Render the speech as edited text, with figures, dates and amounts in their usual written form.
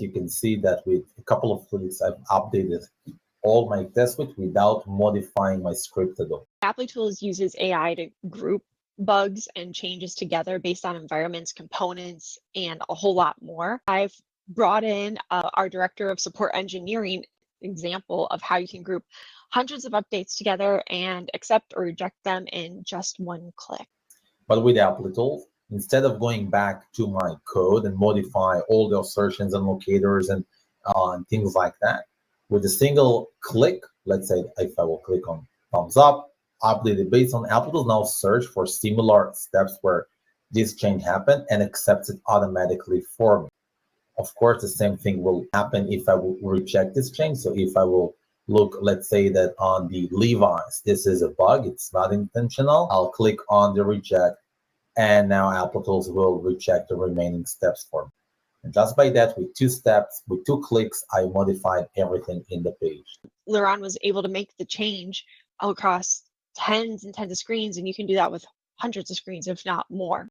You can see that with a couple of clicks, I've updated all my test suite without modifying my script at all. Applitools uses AI to group bugs and changes together based on environments, components, and a whole lot more. I've brought in our director of support engineering example of how you can group hundreds of updates together and accept or reject them in just one click. But with Applitools, instead of going back to my code and modify all the assertions and locators and things like that, with a single click, let's say if I will click on thumbs up, update it based on Applitools, now search for similar steps where this change happened and accepts it automatically for me. Of course, the same thing will happen if I will reject this change. So if I will look, let's say that on the Levi's, this is a bug, it's not intentional. I'll click on the reject, and now Applitools will reject the remaining steps for me. And just by that, with 2 steps, with 2 clicks, I modified everything in the page. Laurent was able to make the change across tens and tens of screens, and you can do that with hundreds of screens, if not more.